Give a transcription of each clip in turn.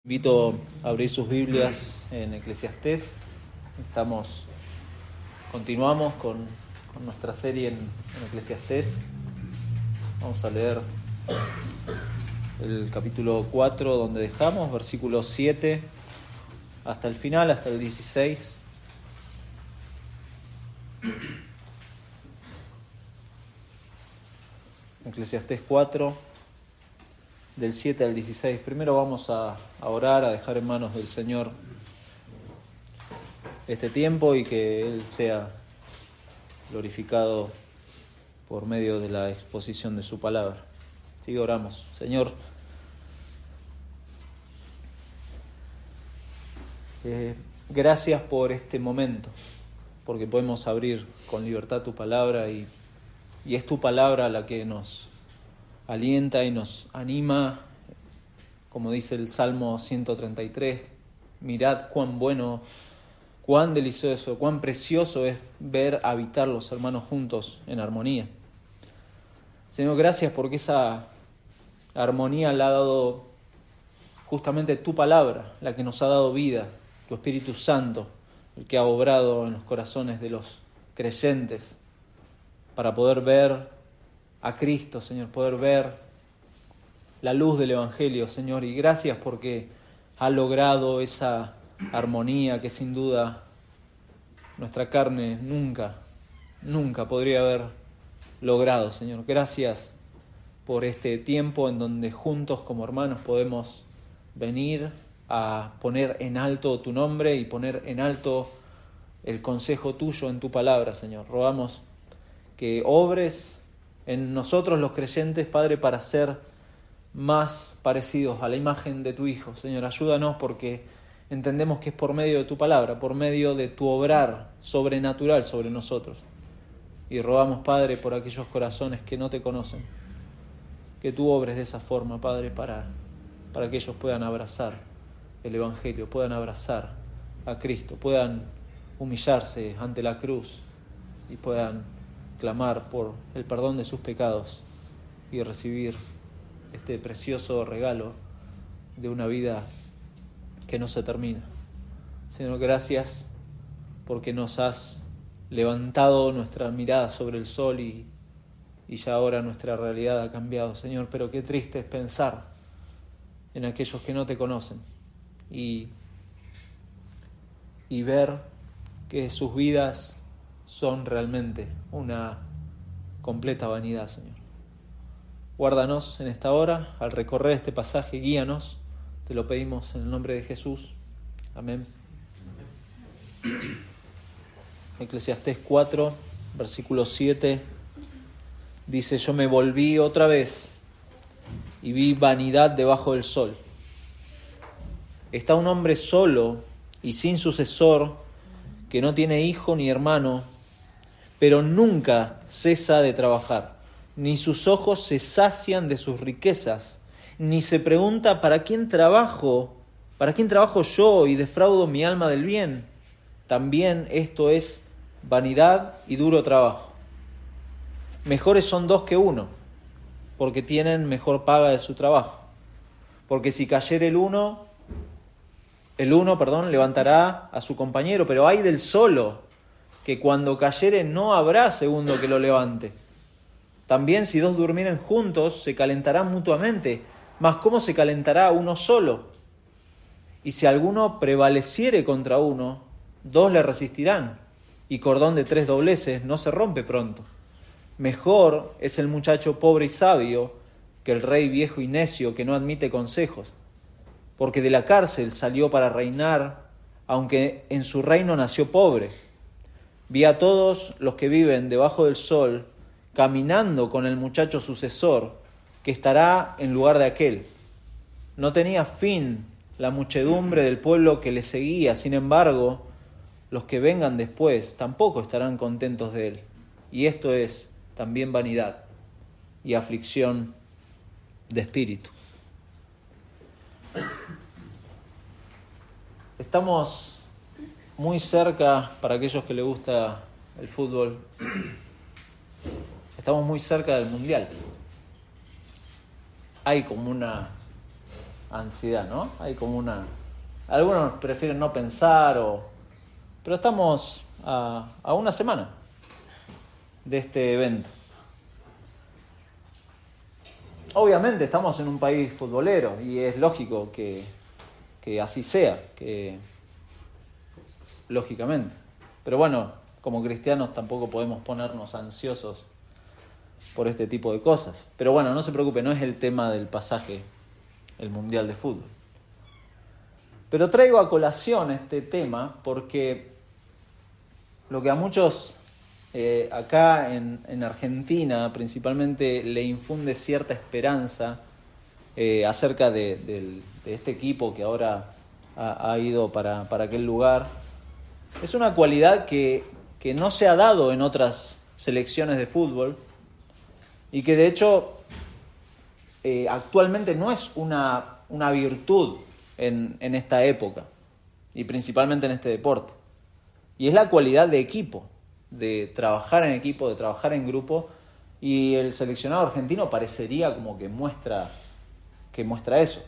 Invito a abrir sus Biblias en Eclesiastés. Continuamos con nuestra serie en Eclesiastés. Vamos a leer el capítulo 4 donde dejamos, versículos 7 hasta el final, hasta el 16. Eclesiastés 4, del 7 al 16. Primero vamos a orar, a dejar en manos del Señor este tiempo y que Él sea glorificado por medio de la exposición de su palabra. Así que oramos. Señor, gracias por este momento, porque podemos abrir con libertad tu palabra y es tu palabra la que nos alienta y nos anima, como dice el Salmo 133, mirad cuán bueno, cuán delicioso, cuán precioso es ver habitar los hermanos juntos en armonía. Señor, gracias porque esa armonía la ha dado justamente tu palabra, la que nos ha dado vida, tu Espíritu Santo, el que ha obrado en los corazones de los creyentes para poder ver a Cristo, Señor, poder ver la luz del Evangelio, Señor, y gracias porque ha logrado esa armonía que sin duda nuestra carne nunca podría haber logrado, Señor. Gracias por este tiempo en donde juntos como hermanos podemos venir a poner en alto tu nombre y poner en alto el consejo tuyo en tu palabra, Señor. Rogamos que obres en nosotros los creyentes, Padre, para ser más parecidos a la imagen de tu Hijo. Señor, ayúdanos porque entendemos que es por medio de tu palabra, por medio de tu obrar sobrenatural sobre nosotros. Y rogamos, Padre, por aquellos corazones que no te conocen, que tú obres de esa forma, Padre, para que ellos puedan abrazar el Evangelio, puedan abrazar a Cristo, puedan humillarse ante la cruz y puedan clamar por el perdón de sus pecados y recibir este precioso regalo de una vida que no se termina. Señor, gracias porque nos has levantado nuestra mirada sobre el sol y ya ahora nuestra realidad ha cambiado, Señor, pero qué triste es pensar en aquellos que no te conocen y ver que sus vidas son realmente una completa vanidad, Señor. Guárdanos en esta hora, al recorrer este pasaje, guíanos, te lo pedimos en el nombre de Jesús. Amén. Eclesiastés 4, versículo 7, dice: yo me volví otra vez y vi vanidad debajo del sol. Está un hombre solo y sin sucesor, que no tiene hijo ni hermano, pero nunca cesa de trabajar, ni sus ojos se sacian de sus riquezas, ni se pregunta ¿para quién trabajo yo y defraudo mi alma del bien? También esto es vanidad y duro trabajo. Mejores son dos que uno, porque tienen mejor paga de su trabajo. Porque si cayere el uno, levantará a su compañero, pero ay del solo, que cuando cayere no habrá segundo que lo levante. También si dos durmieren juntos, se calentarán mutuamente, mas ¿cómo se calentará uno solo? Y si alguno prevaleciere contra uno, dos le resistirán, y cordón de 3 dobleces no se rompe pronto. Mejor es el muchacho pobre y sabio que el rey viejo y necio que no admite consejos, porque de la cárcel salió para reinar, aunque en su reino nació pobre. Vi a todos los que viven debajo del sol caminando con el muchacho sucesor, que estará en lugar de aquel. No tenía fin la muchedumbre del pueblo que le seguía, sin embargo, los que vengan después tampoco estarán contentos de él. Y esto es también vanidad y aflicción de espíritu. Estamos muy cerca, para aquellos que les gusta el fútbol, estamos muy cerca del Mundial. Hay como una ansiedad, ¿no? Hay como algunos prefieren no pensar, pero estamos a una semana de este evento. Obviamente estamos en un país futbolero y es lógico que así sea, lógicamente. Pero bueno, como cristianos tampoco podemos ponernos ansiosos por este tipo de cosas. Pero bueno, no se preocupe, no es el tema del pasaje, el Mundial de Fútbol. Pero traigo a colación este tema porque lo que a muchos acá en Argentina principalmente le infunde cierta esperanza acerca de este equipo que ahora ha ido para aquel lugar. Es una cualidad que no se ha dado en otras selecciones de fútbol y que de hecho actualmente no es una virtud en esta época y principalmente en este deporte. Y es la cualidad de equipo, de trabajar en equipo, de trabajar en grupo, y el seleccionado argentino parecería como que muestra eso.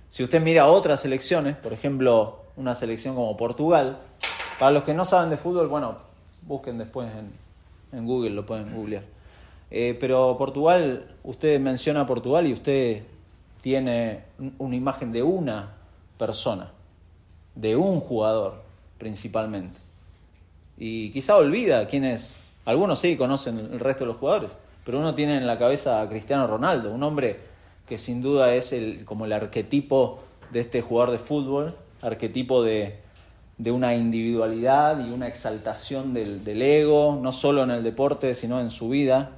Si usted mira otras selecciones, por ejemplo, una selección como Portugal, para los que no saben de fútbol, bueno, busquen después en Google, lo pueden googlear. Pero Portugal, usted menciona Portugal y usted tiene una imagen de una persona, de un jugador principalmente. Y quizá olvida quién es. Algunos sí conocen el resto de los jugadores, pero uno tiene en la cabeza a Cristiano Ronaldo, un hombre que sin duda es como el arquetipo de este jugador de fútbol, arquetipo de una individualidad y una exaltación del ego, no solo en el deporte, sino en su vida.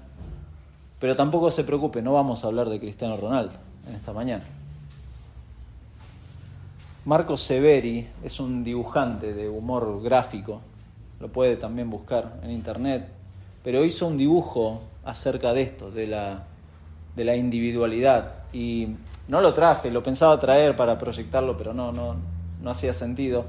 Pero tampoco se preocupe, no vamos a hablar de Cristiano Ronaldo en esta mañana. Marco Severi es un dibujante de humor gráfico, lo puede también buscar en internet, pero hizo un dibujo acerca de esto, de la individualidad, y no lo traje, lo pensaba traer para proyectarlo, pero no hacía sentido.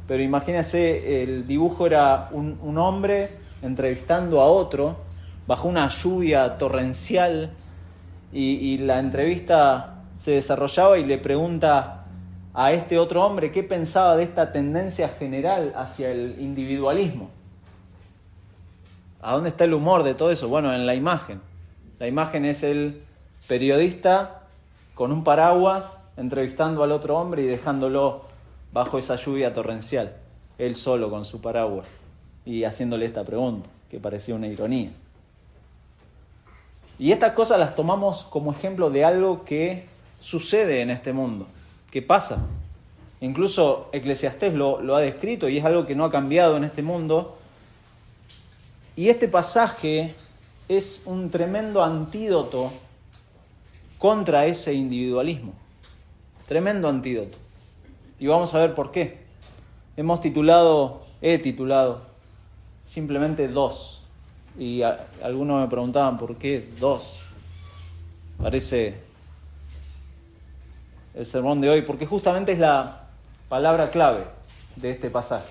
Pero imagínense, el dibujo era un hombre entrevistando a otro bajo una lluvia torrencial, y la entrevista se desarrollaba y le pregunta a este otro hombre qué pensaba de esta tendencia general hacia el individualismo. ¿A dónde está el humor de todo eso? Bueno, en la imagen. La imagen es el periodista con un paraguas entrevistando al otro hombre y dejándolo bajo esa lluvia torrencial, él solo con su paraguas y haciéndole esta pregunta, que parecía una ironía. Y estas cosas las tomamos como ejemplo de algo que sucede en este mundo, que pasa. Incluso Eclesiastés lo ha descrito y es algo que no ha cambiado en este mundo. Y este pasaje es un tremendo antídoto contra ese individualismo. Tremendo antídoto. Y vamos a ver por qué. He titulado simplemente 2. Y algunos me preguntaban por qué 2. Parece el sermón de hoy, porque justamente es la palabra clave de este pasaje.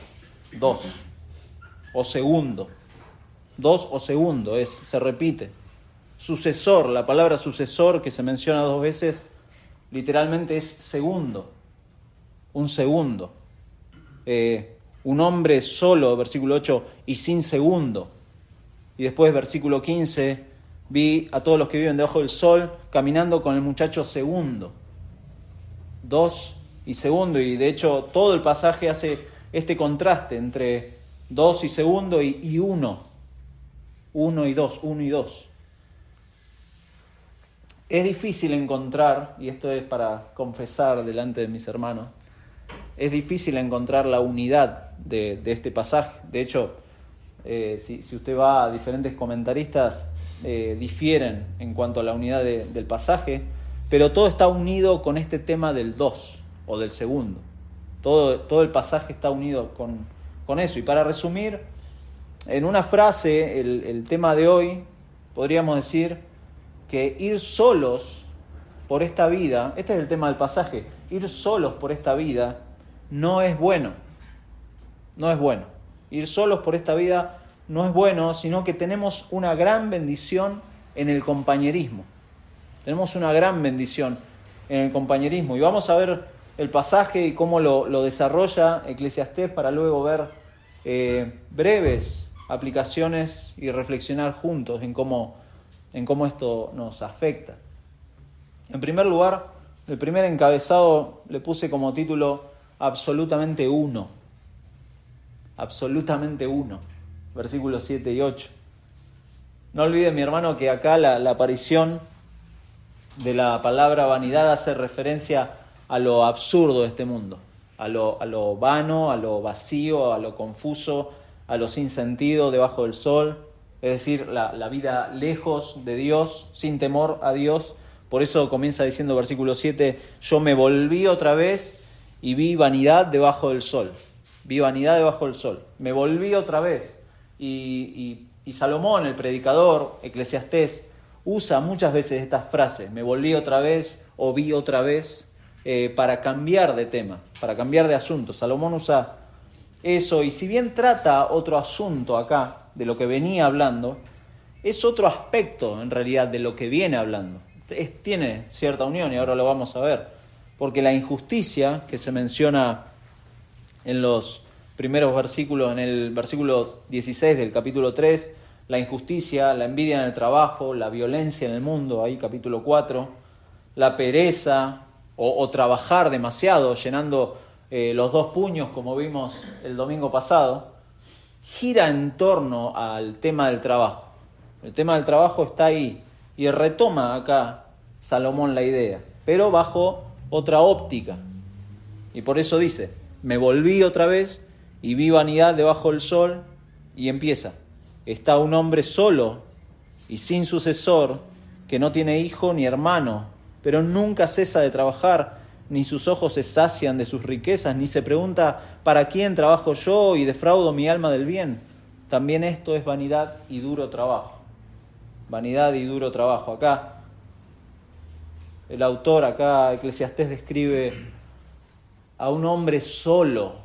2 o segundo. 2 o segundo, se repite. Sucesor, la palabra sucesor que se menciona 2 veces, literalmente es segundo. Un segundo. Un hombre solo, versículo 8, y sin segundo. Y después, versículo 15, vi a todos los que viven debajo del sol caminando con el muchacho segundo. 2 y segundo, y de hecho todo el pasaje hace este contraste entre 2 y segundo y 1. 1 y 2, 1 y 2. Es difícil encontrar, y esto es para confesar delante de mis hermanos, es difícil encontrar la unidad de este pasaje. De hecho, si usted va a diferentes comentaristas, difieren en cuanto a la unidad del pasaje, pero todo está unido con este tema del 2 o del segundo. Todo el pasaje está unido con eso. Y para resumir, en una frase, el tema de hoy, podríamos decir que ir solos por esta vida, este es el tema del pasaje, ir solos por esta vida no es bueno. No es bueno. Ir solos por esta vida no es bueno, sino que tenemos una gran bendición en el compañerismo. Tenemos una gran bendición en el compañerismo. Y vamos a ver el pasaje y cómo lo desarrolla Eclesiastés para luego ver breves aplicaciones y reflexionar juntos en cómo esto nos afecta. En primer lugar, el primer encabezado le puse como título absolutamente uno. Absolutamente uno. Versículos 7 y 8. No olviden, mi hermano, que acá la aparición de la palabra vanidad hace referencia a lo absurdo de este mundo, a lo vano, a lo vacío, a lo confuso, a lo sin sentido debajo del sol, es decir, la vida lejos de Dios, sin temor a Dios. Por eso comienza diciendo versículo 7, yo me volví otra vez y vi vanidad debajo del sol. Vi vanidad debajo del sol. Me volví otra vez. Y Salomón, el predicador, Eclesiastés, usa muchas veces estas frases, me volví otra vez o vi otra vez, para cambiar de tema, para cambiar de asunto. Salomón usa eso, y si bien trata otro asunto acá, de lo que venía hablando, es otro aspecto en realidad de lo que viene hablando. Tiene cierta unión y ahora lo vamos a ver, porque la injusticia que se menciona en los primeros versículos, en el versículo 16 del capítulo 3, la injusticia, la envidia en el trabajo, la violencia en el mundo, ahí capítulo 4, la pereza o trabajar demasiado, llenando los dos puños como vimos el domingo pasado, gira en torno al tema del trabajo. El tema del trabajo está ahí y retoma acá Salomón la idea, pero bajo otra óptica. Y por eso dice, me volví otra vez y vi vanidad debajo del sol, y empieza, está un hombre solo y sin sucesor, que no tiene hijo ni hermano, pero nunca cesa de trabajar, ni sus ojos se sacian de sus riquezas, ni se pregunta, ¿para quién trabajo yo y defraudo mi alma del bien? También esto es vanidad y duro trabajo. Vanidad y duro trabajo. Acá, el autor, acá Eclesiastés describe a un hombre solo,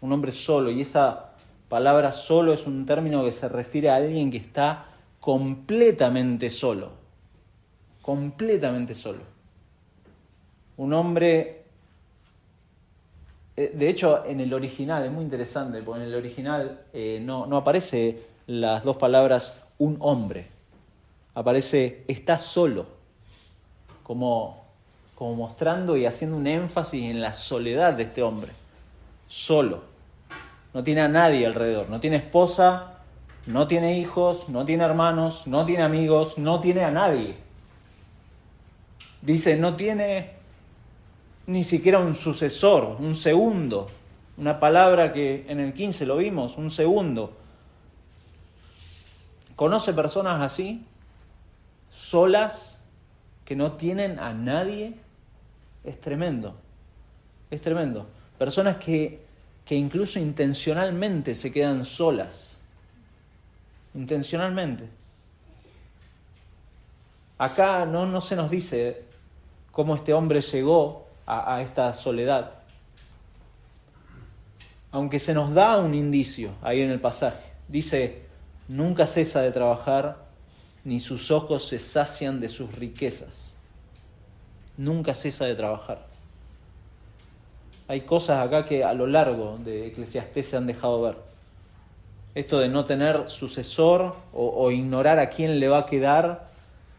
un hombre solo, y esa palabra solo es un término que se refiere a alguien que está completamente solo, un hombre, de hecho en el original es muy interesante, porque en el original no aparece las dos palabras un hombre, aparece está solo, como mostrando y haciendo un énfasis en la soledad de este hombre. Solo. No tiene a nadie alrededor. No tiene esposa, no tiene hijos, no tiene hermanos, no tiene amigos, no tiene a nadie. Dice, no tiene ni siquiera un sucesor, un segundo. Una palabra que en el 15 lo vimos, un segundo. ¿Conoce personas así? Solas, que no tienen a nadie. Es tremendo. Personas que incluso intencionalmente se quedan solas. Intencionalmente. Acá no se nos dice cómo este hombre llegó a esta soledad. Aunque se nos da un indicio ahí en el pasaje. Dice, nunca cesa de trabajar, ni sus ojos se sacian de sus riquezas. Nunca cesa de trabajar. Hay cosas acá que a lo largo de Eclesiastés se han dejado ver. Esto de no tener sucesor o ignorar a quién le va a quedar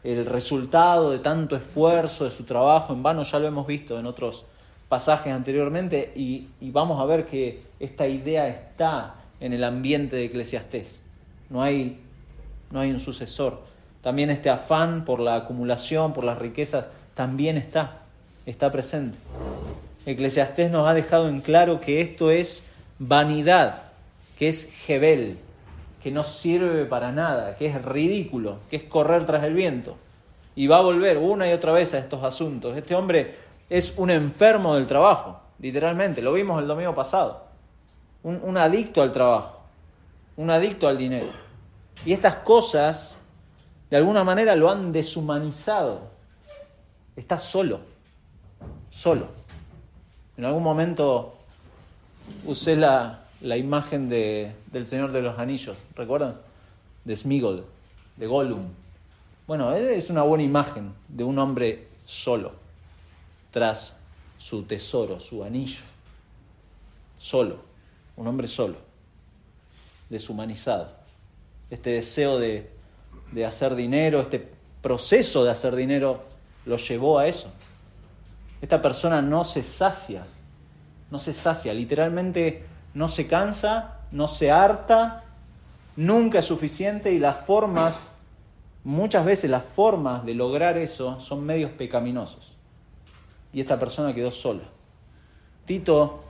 el resultado de tanto esfuerzo, de su trabajo en vano, ya lo hemos visto en otros pasajes anteriormente, y vamos a ver que esta idea está en el ambiente de Eclesiastés. No hay un sucesor. También este afán por la acumulación, por las riquezas, también está presente. Eclesiastés nos ha dejado en claro que esto es vanidad, que es jebel, que no sirve para nada, que es ridículo, que es correr tras el viento. Y va a volver una y otra vez a estos asuntos. Este hombre es un enfermo del trabajo, literalmente, lo vimos el domingo pasado. Un adicto al trabajo, un adicto al dinero. Y estas cosas, de alguna manera, lo han deshumanizado. Está solo. En algún momento usé la imagen del Señor de los Anillos, ¿recuerdan? De Sméagol, de Gollum. Bueno, es una buena imagen de un hombre solo, tras su tesoro, su anillo. Solo, un hombre solo, deshumanizado. Este deseo de hacer dinero, este proceso de hacer dinero lo llevó a eso. Esta persona no se sacia, literalmente no se cansa, no se harta, nunca es suficiente, y muchas veces las formas de lograr eso son medios pecaminosos. Y esta persona quedó sola. 1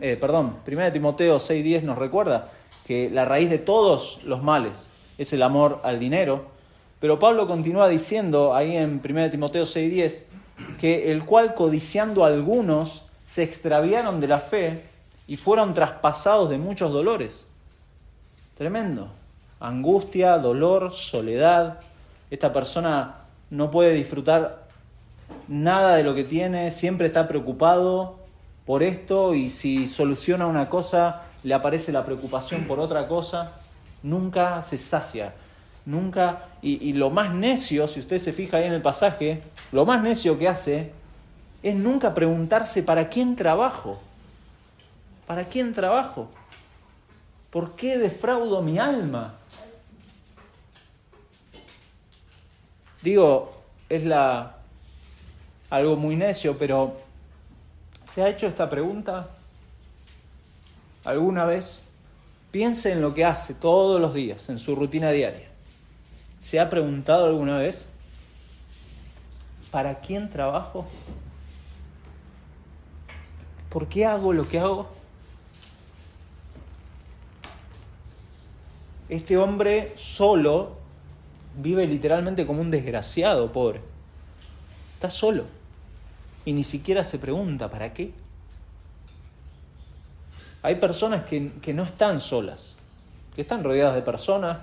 Timoteo 6:10 nos recuerda que la raíz de todos los males es el amor al dinero, pero Pablo continúa diciendo ahí en 1 Timoteo 6:10 que el cual codiciando algunos se extraviaron de la fe y fueron traspasados de muchos dolores. Tremendo. Angustia, dolor, soledad. Esta persona no puede disfrutar nada de lo que tiene, siempre está preocupado por esto, y si soluciona una cosa le aparece la preocupación por otra cosa. Nunca se sacia, nunca. Y lo más necio, si usted se fija ahí en el pasaje, lo más necio que hace es nunca preguntarse ¿para quién trabajo? ¿Para quién trabajo? ¿Por qué defraudo mi alma? Digo, algo muy necio, pero ¿se ha hecho esta pregunta alguna vez? Piense en lo que hace todos los días, en su rutina diaria. ¿Se ha preguntado alguna vez ¿para quién trabajo? ¿Por qué hago lo que hago? Este hombre solo vive literalmente como un desgraciado, pobre. Está solo y ni siquiera se pregunta ¿para qué? Hay personas que no están solas, que están rodeadas de personas,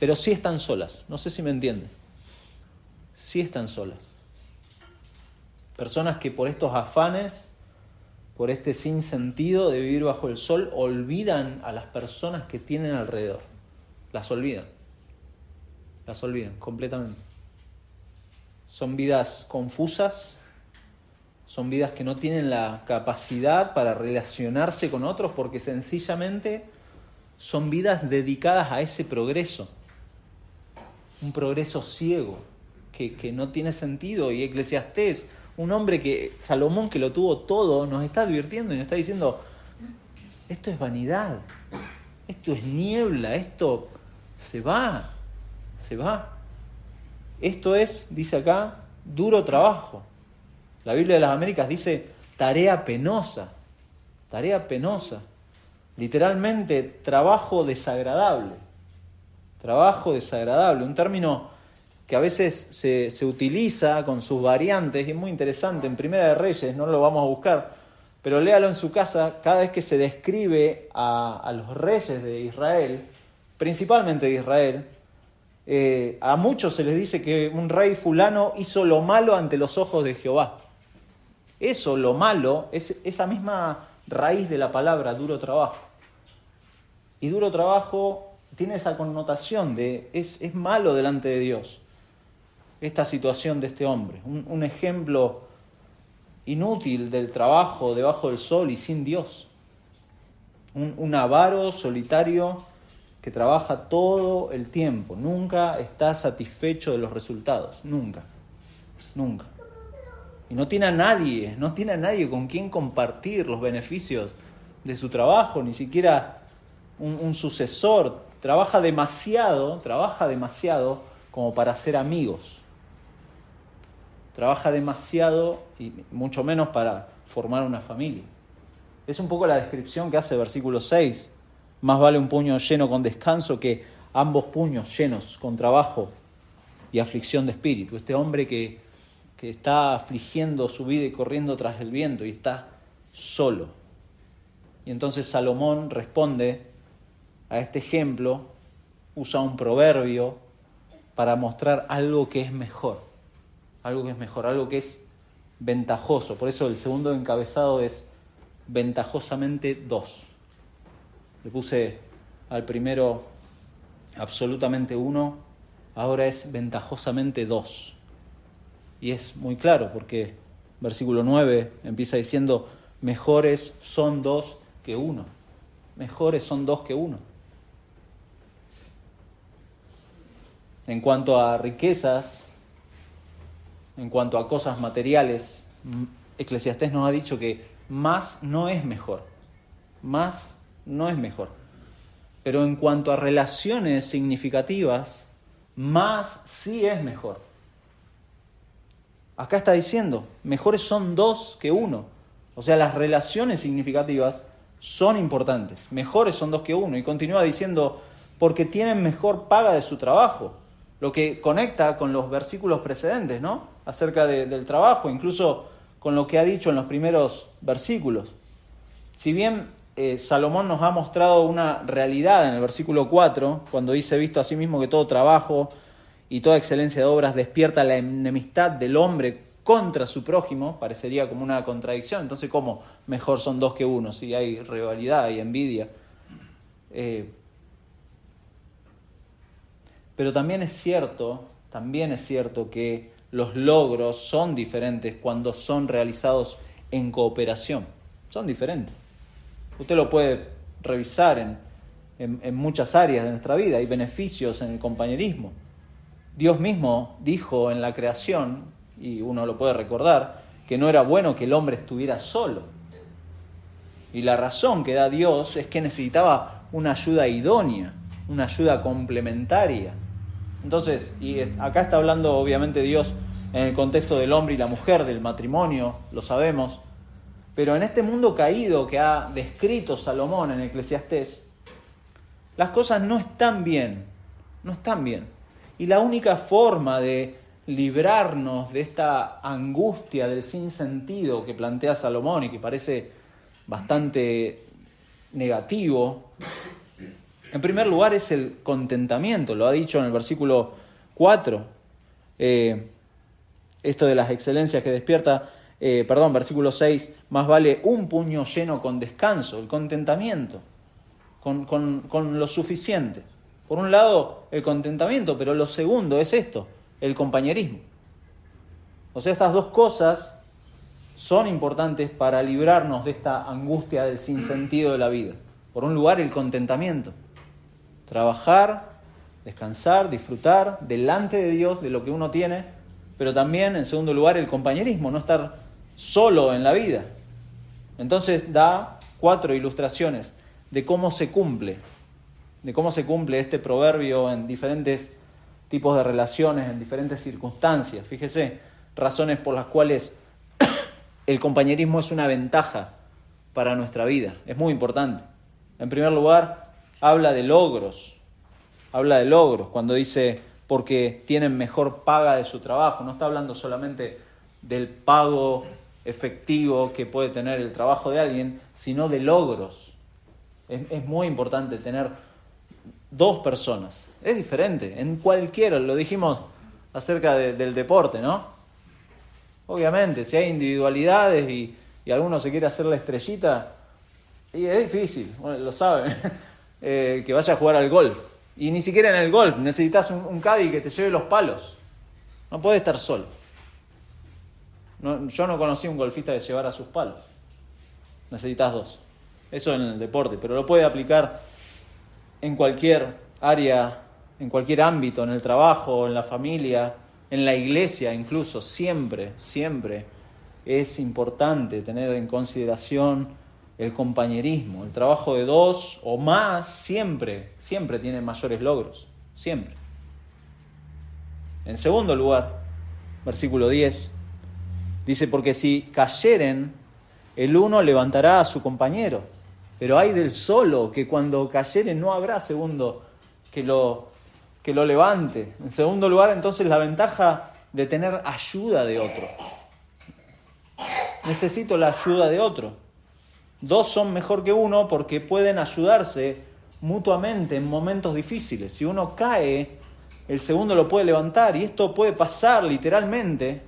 pero sí están solas. No sé si me entienden. Sí están solas. Personas que por estos afanes, por este sinsentido de vivir bajo el sol, olvidan a las personas que tienen alrededor. Las olvidan completamente. Son vidas confusas, son vidas que no tienen la capacidad para relacionarse con otros, porque sencillamente son vidas dedicadas a ese progreso. Un progreso ciego, que no tiene sentido. Y Eclesiastés, un hombre Salomón, que lo tuvo todo, nos está advirtiendo y nos está diciendo: esto es vanidad, esto es niebla, esto se va. Esto es, dice acá, duro trabajo. La Biblia de las Américas dice tarea penosa. Literalmente, trabajo desagradable. Un término que a veces se utiliza con sus variantes, y es muy interesante. En Primera de Reyes, no lo vamos a buscar, pero léalo en su casa. Cada vez que se describe a los reyes de Israel, principalmente de Israel, a muchos se les dice que un rey fulano hizo lo malo ante los ojos de Jehová. Eso, lo malo, es esa misma raíz de la palabra duro trabajo. Y duro trabajo tiene esa connotación de es malo delante de Dios. Esta situación de este hombre, un ejemplo inútil del trabajo debajo del sol y sin Dios. Un avaro solitario que trabaja todo el tiempo, nunca está satisfecho de los resultados, nunca. Y no tiene a nadie con quien compartir los beneficios de su trabajo, ni siquiera un sucesor. Trabaja demasiado como para ser amigos. Trabaja demasiado y mucho menos para formar una familia. Es un poco la descripción que hace el versículo 6. Más vale un puño lleno con descanso que ambos puños llenos con trabajo y aflicción de espíritu. Este hombre que está afligiendo su vida y corriendo tras el viento y está solo. Y entonces Salomón responde a este ejemplo, usa un proverbio para mostrar algo que es mejor, algo que es ventajoso. Por eso el segundo encabezado es ventajosamente 2. Le puse al primero absolutamente 1, ahora es ventajosamente 2. Y es muy claro porque versículo 9 empieza diciendo, mejores son 2 que 1. Mejores son 2 que 1. En cuanto a riquezas, en cuanto a cosas materiales, Eclesiastés nos ha dicho que más no es mejor. Más no es mejor. Pero en cuanto a relaciones significativas, más sí es mejor. Acá está diciendo, mejores son 2 que 1. O sea, las relaciones significativas son importantes. Mejores son 2 que 1. Y continúa diciendo, porque tienen mejor paga de su trabajo. Lo que conecta con los versículos precedentes, ¿no? Acerca del trabajo, incluso con lo que ha dicho en los primeros versículos. Si bien Salomón nos ha mostrado una realidad en el versículo 4, cuando dice, visto asimismo que todo trabajo y toda excelencia de obras despierta la enemistad del hombre contra su prójimo, parecería como una contradicción. Entonces, ¿cómo mejor son 2 que 1? Si hay rivalidad y envidia. Pero también es cierto que los logros son diferentes cuando son realizados en cooperación. Son diferentes. Usted lo puede revisar en muchas áreas de nuestra vida. Hay beneficios en el compañerismo. Dios mismo dijo en la creación, y uno lo puede recordar, que no era bueno que el hombre estuviera solo. Y la razón que da Dios es que necesitaba una ayuda idónea, una ayuda complementaria. Entonces, y acá está hablando obviamente Dios en el contexto del hombre y la mujer, del matrimonio, lo sabemos, pero en este mundo caído que ha descrito Salomón en Eclesiastés, las cosas no están bien. Y la única forma de librarnos de esta angustia del sinsentido que plantea Salomón y que parece bastante negativo, en primer lugar es el contentamiento. Lo ha dicho en el versículo 4, esto de las excelencias que despierta, versículo 6, más vale un puño lleno con descanso, el contentamiento, con lo suficiente. Por un lado, el contentamiento, pero lo segundo es esto, el compañerismo. O sea, estas dos cosas son importantes para librarnos de esta angustia del sinsentido de la vida. Por un lugar, el contentamiento. Trabajar, descansar, disfrutar delante de Dios de lo que uno tiene, pero también, en segundo lugar, el compañerismo, no estar solo en la vida. Entonces da 4 ilustraciones de cómo se cumple este proverbio en diferentes tipos de relaciones, en diferentes circunstancias. Fíjese, razones por las cuales el compañerismo es una ventaja para nuestra vida, es muy importante. En primer lugar, habla de logros cuando dice porque tienen mejor paga de su trabajo. No está hablando solamente del pago efectivo que puede tener el trabajo de alguien, sino de logros. Es muy importante tener 2 personas. Es diferente, en cualquiera, lo dijimos acerca del deporte, ¿no? Obviamente, si hay individualidades y alguno se quiere hacer la estrellita, y es difícil, bueno, lo saben, que vaya a jugar al golf. Y ni siquiera en el golf necesitas un caddy que te lleve los palos. No puedes estar solo. Yo no conocí un golfista que llevara sus palos. Necesitas 2. Eso en el deporte, pero lo puede aplicar en cualquier área, en cualquier ámbito, en el trabajo, en la familia, en la iglesia incluso. Siempre es importante tener en consideración el compañerismo. El trabajo de 2 o más siempre tiene mayores logros, siempre. En segundo lugar, versículo 10, dice, porque si cayeren, el uno levantará a su compañero, pero hay del solo, que cuando cayere no habrá segundo que lo levante. En segundo lugar, entonces, la ventaja de tener ayuda de otro. Necesito la ayuda de otro. 2 son mejor que 1 porque pueden ayudarse mutuamente en momentos difíciles. Si uno cae, el segundo lo puede levantar, y esto puede pasar literalmente.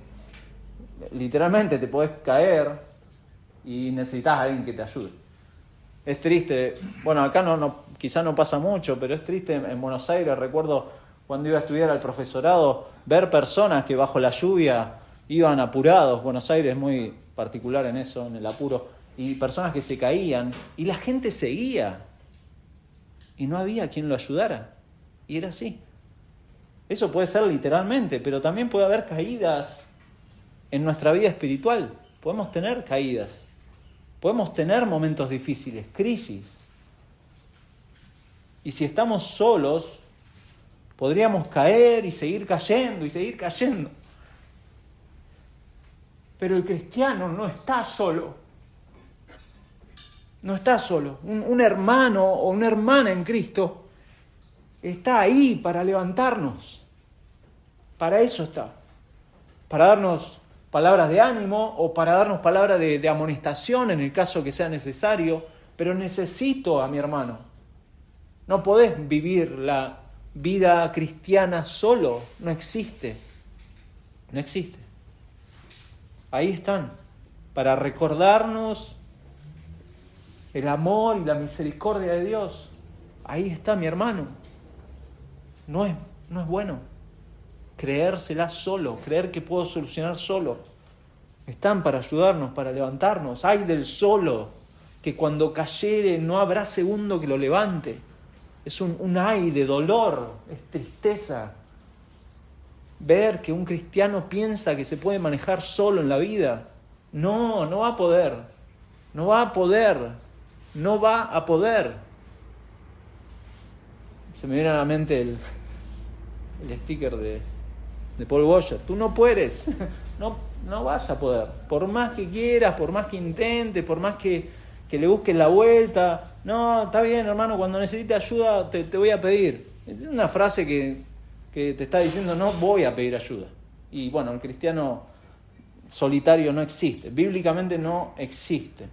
Literalmente te podés caer y necesitas a alguien que te ayude. Es triste, bueno, acá quizá no pasa mucho, pero es triste en Buenos Aires. Recuerdo cuando iba a estudiar al profesorado, ver personas que bajo la lluvia iban apurados. Buenos Aires es muy particular en eso, en el apuro. Y personas que se caían y la gente seguía. Y no había quien lo ayudara. Y era así. Eso puede ser literalmente, pero también puede haber caídas en nuestra vida espiritual. Podemos tener caídas. Podemos tener momentos difíciles, crisis. Y si estamos solos, podríamos caer y seguir cayendo y seguir cayendo. Pero el cristiano no está solo. No está solo. Un hermano o una hermana en Cristo está ahí para levantarnos. Para eso está. Para darnos palabras de ánimo o para darnos palabras de amonestación en el caso que sea necesario. Pero necesito a mi hermano. No podés vivir la vida cristiana solo. No existe. No existe. Ahí están. Para recordarnos el amor y la misericordia de Dios. Ahí está mi hermano. No es bueno creérsela solo, creer que puedo solucionar solo. Están para ayudarnos, para levantarnos. Ay del solo, que cuando cayere no habrá segundo que lo levante. Es un ay de dolor, es tristeza. Ver que un cristiano piensa que se puede manejar solo en la vida. No va a poder. No va a poder. No va a poder. Se me viene a la mente el sticker de Paul Washer. Tú no puedes. No vas a poder. Por más que quieras, por más que intentes, por más que le busques la vuelta. No, está bien, hermano, cuando necesites ayuda te voy a pedir. Es una frase que te está diciendo no voy a pedir ayuda. Y bueno, el cristiano solitario no existe. Bíblicamente no existe.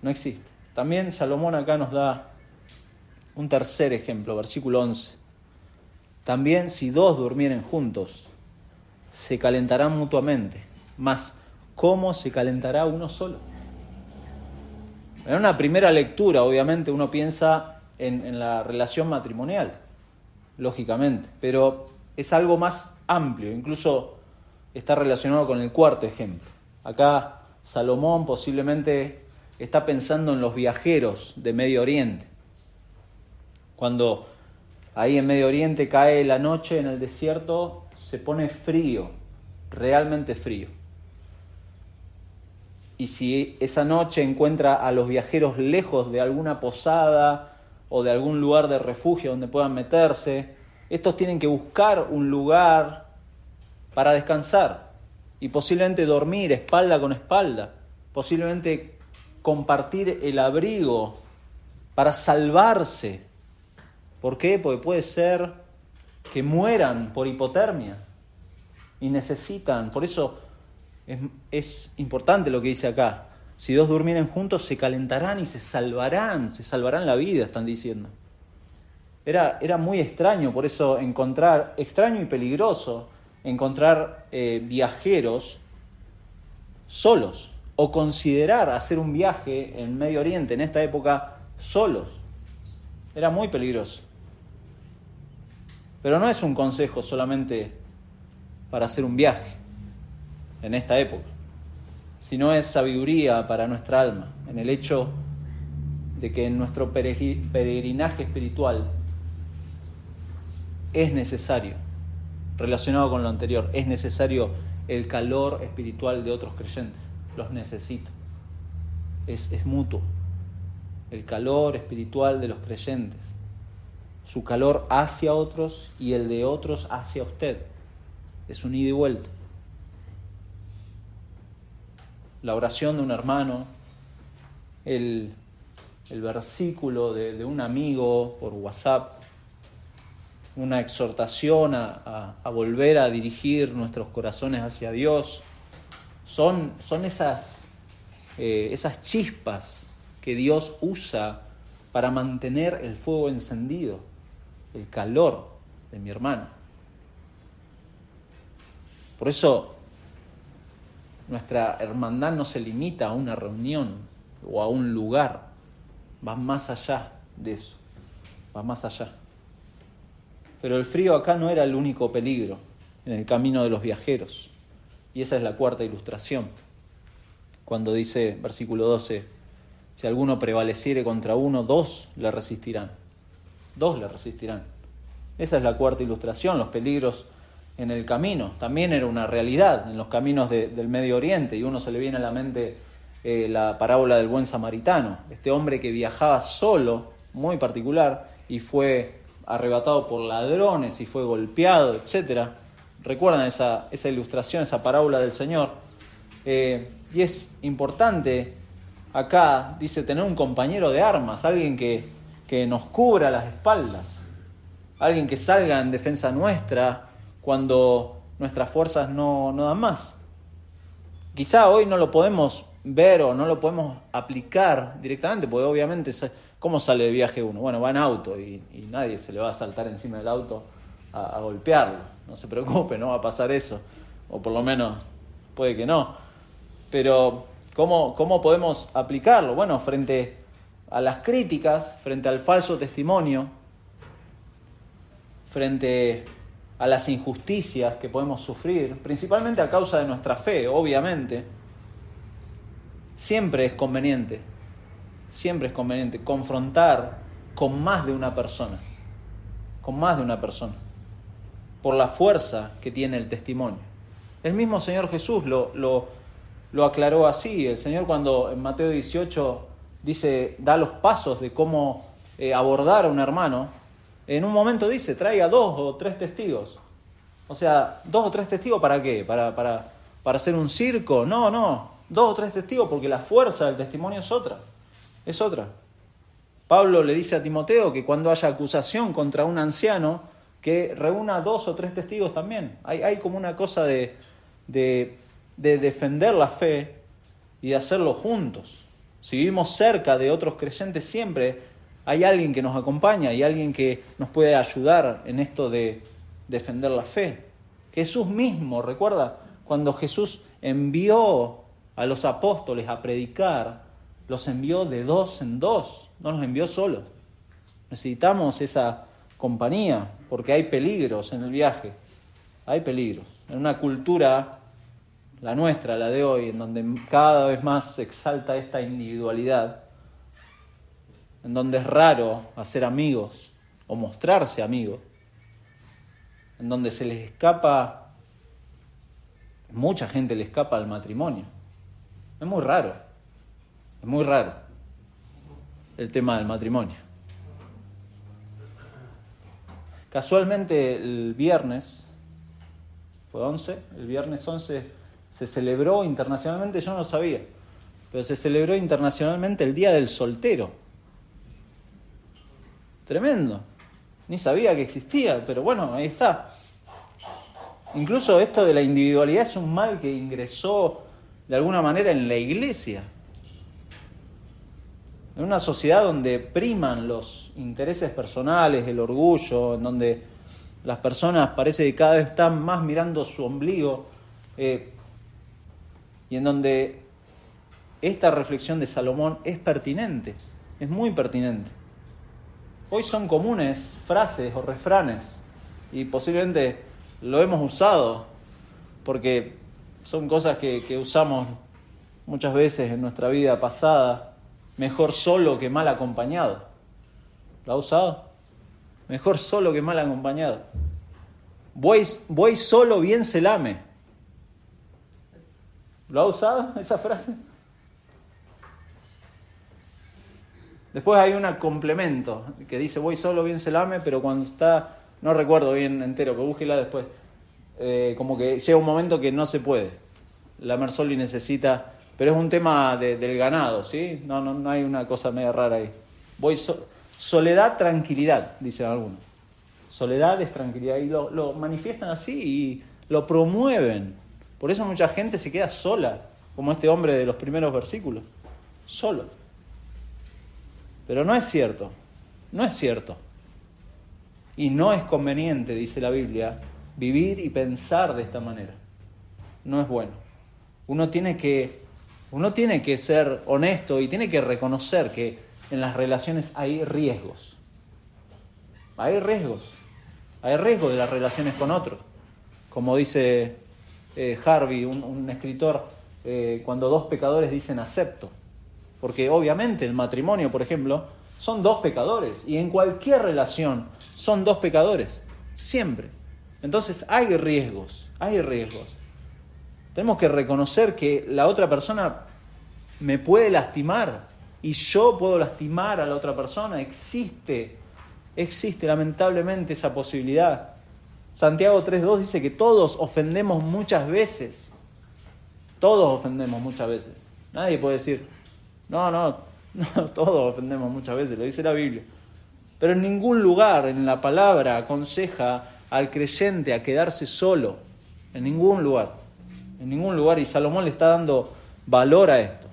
No existe. También Salomón acá nos da un tercer ejemplo, versículo 11. También si dos durmieren juntos, se calentarán mutuamente. Mas, ¿cómo se calentará uno solo? En una primera lectura, obviamente, uno piensa en la relación matrimonial, lógicamente, pero es algo más amplio, incluso está relacionado con el cuarto ejemplo. Acá Salomón posiblemente está pensando en los viajeros de Medio Oriente. Cuando ahí en Medio Oriente cae la noche en el desierto, se pone frío, realmente frío. Y si esa noche encuentra a los viajeros lejos de alguna posada o de algún lugar de refugio donde puedan meterse, estos tienen que buscar un lugar para descansar y posiblemente dormir espalda con espalda, posiblemente compartir el abrigo para salvarse. ¿Por qué? Porque puede ser que mueran por hipotermia y necesitan. Por eso es importante lo que dice acá. Si dos durmieren juntos se calentarán y se salvarán la vida, están diciendo. Era muy extraño, por eso extraño y peligroso, encontrar viajeros solos o considerar hacer un viaje en Medio Oriente en esta época solos. Era muy peligroso. Pero no es un consejo solamente para hacer un viaje en esta época, sino es sabiduría para nuestra alma, en el hecho de que en nuestro peregrinaje espiritual es necesario, relacionado con lo anterior, es necesario el calor espiritual de otros creyentes. Los necesito. Es mutuo. El calor espiritual de los creyentes. Su calor hacia otros y el de otros hacia usted. Es un ida y vuelta. La oración de un hermano, el versículo de un amigo por WhatsApp, una exhortación a volver a dirigir nuestros corazones hacia Dios, son esas chispas que Dios usa para mantener el fuego encendido, el calor de mi hermano. Por eso nuestra hermandad no se limita a una reunión o a un lugar, va más allá de eso, va más allá. Pero el frío acá no era el único peligro en el camino de los viajeros. Y esa es la cuarta ilustración. Cuando dice, versículo 12, si alguno prevaleciere contra uno, dos le resistirán. Dos le resistirán. Esa es la cuarta ilustración, los peligros en el camino. También era una realidad en los caminos del Medio Oriente, y uno se le viene a la mente la parábola del buen samaritano, este hombre que viajaba solo, muy particular, y fue arrebatado por ladrones y fue golpeado, etc. ¿Recuerdan esa ilustración, esa parábola del Señor? Y es importante acá, dice, tener un compañero de armas, alguien que nos cubra las espaldas, alguien que salga en defensa nuestra cuando nuestras fuerzas no dan más. Quizá hoy no lo podemos ver o no lo podemos aplicar directamente, porque obviamente, ¿cómo sale de viaje uno? Bueno, va en auto y nadie se le va a saltar encima del auto a golpearlo. No se preocupe, no va a pasar eso. O por lo menos puede que no. Pero ¿cómo podemos aplicarlo? Bueno, frente a las críticas, frente al falso testimonio, frente a las injusticias que podemos sufrir, principalmente a causa de nuestra fe, obviamente, siempre es conveniente confrontar con más de una persona, por la fuerza que tiene el testimonio. El mismo Señor Jesús lo aclaró así. El Señor, cuando en Mateo 18 dice, da los pasos de cómo abordar a un hermano, en un momento dice, traiga 2 o 3 testigos. O sea, 2 o 3 testigos, ¿para qué? ¿Para hacer un circo? No, 2 o 3 testigos, porque la fuerza del testimonio es otra. Pablo le dice a Timoteo que cuando haya acusación contra un anciano, que reúna 2 o 3 testigos también. Hay como una cosa de defender la fe y de hacerlo juntos. Si vivimos cerca de otros creyentes, siempre hay alguien que nos acompaña, hay alguien que nos puede ayudar en esto de defender la fe. Jesús mismo, recuerda, cuando Jesús envió a los apóstoles a predicar, los envió de 2 en 2, no los envió solos. Necesitamos esa compañía, porque hay peligros en el viaje, hay peligros. En una cultura, la nuestra, la de hoy, en donde cada vez más se exalta esta individualidad, en donde es raro hacer amigos o mostrarse amigos, en donde se les escapa, mucha gente le escapa al matrimonio. Es muy raro el tema del matrimonio. Casualmente el viernes, fue 11, el viernes 11 se celebró internacionalmente, yo no lo sabía, pero se celebró internacionalmente el Día del Soltero. Tremendo. Ni sabía que existía, pero bueno, ahí está. Incluso esto de la individualidad es un mal que ingresó de alguna manera en la iglesia. En una sociedad donde priman los intereses personales, el orgullo, en donde las personas parece que cada vez están más mirando su ombligo, y en donde esta reflexión de Salomón es pertinente, es muy pertinente. Hoy son comunes frases o refranes, y posiblemente lo hemos usado, porque son cosas que usamos muchas veces en nuestra vida pasada. Mejor solo que mal acompañado. ¿Lo ha usado? Mejor solo que mal acompañado. Buey solo bien se lame. ¿Lo ha usado esa frase? Después hay un complemento que dice buey solo bien se lame, pero cuando está, no recuerdo bien entero, pero búsquela después. Como que llega un momento que no se puede. Lamer solo y necesita, pero es un tema del ganado, ¿sí? No hay una cosa media rara ahí. Soledad, tranquilidad, dicen algunos. Soledad es tranquilidad, y lo manifiestan así y lo promueven. Por eso mucha gente se queda sola, como este hombre de los primeros versículos, solo. Pero no es cierto. Y no es conveniente, dice la Biblia, vivir y pensar de esta manera. No es bueno. Uno tiene que ser honesto y tiene que reconocer que en las relaciones hay riesgos. Hay riesgos. Hay riesgo de las relaciones con otros. Como dice Harvey, un escritor, cuando dos pecadores dicen acepto. Porque obviamente el matrimonio, por ejemplo, son dos pecadores. Y en cualquier relación son dos pecadores. Siempre. Entonces hay riesgos. Tenemos que reconocer que la otra persona me puede lastimar y yo puedo lastimar a la otra persona. Existe lamentablemente esa posibilidad. Santiago 3:2 dice que todos ofendemos muchas veces. Todos ofendemos muchas veces. Nadie puede decir, no, todos ofendemos muchas veces, lo dice la Biblia. Pero en ningún lugar en la palabra aconseja al creyente a quedarse solo. En ningún lugar. Y Salomón le está dando valor a esto.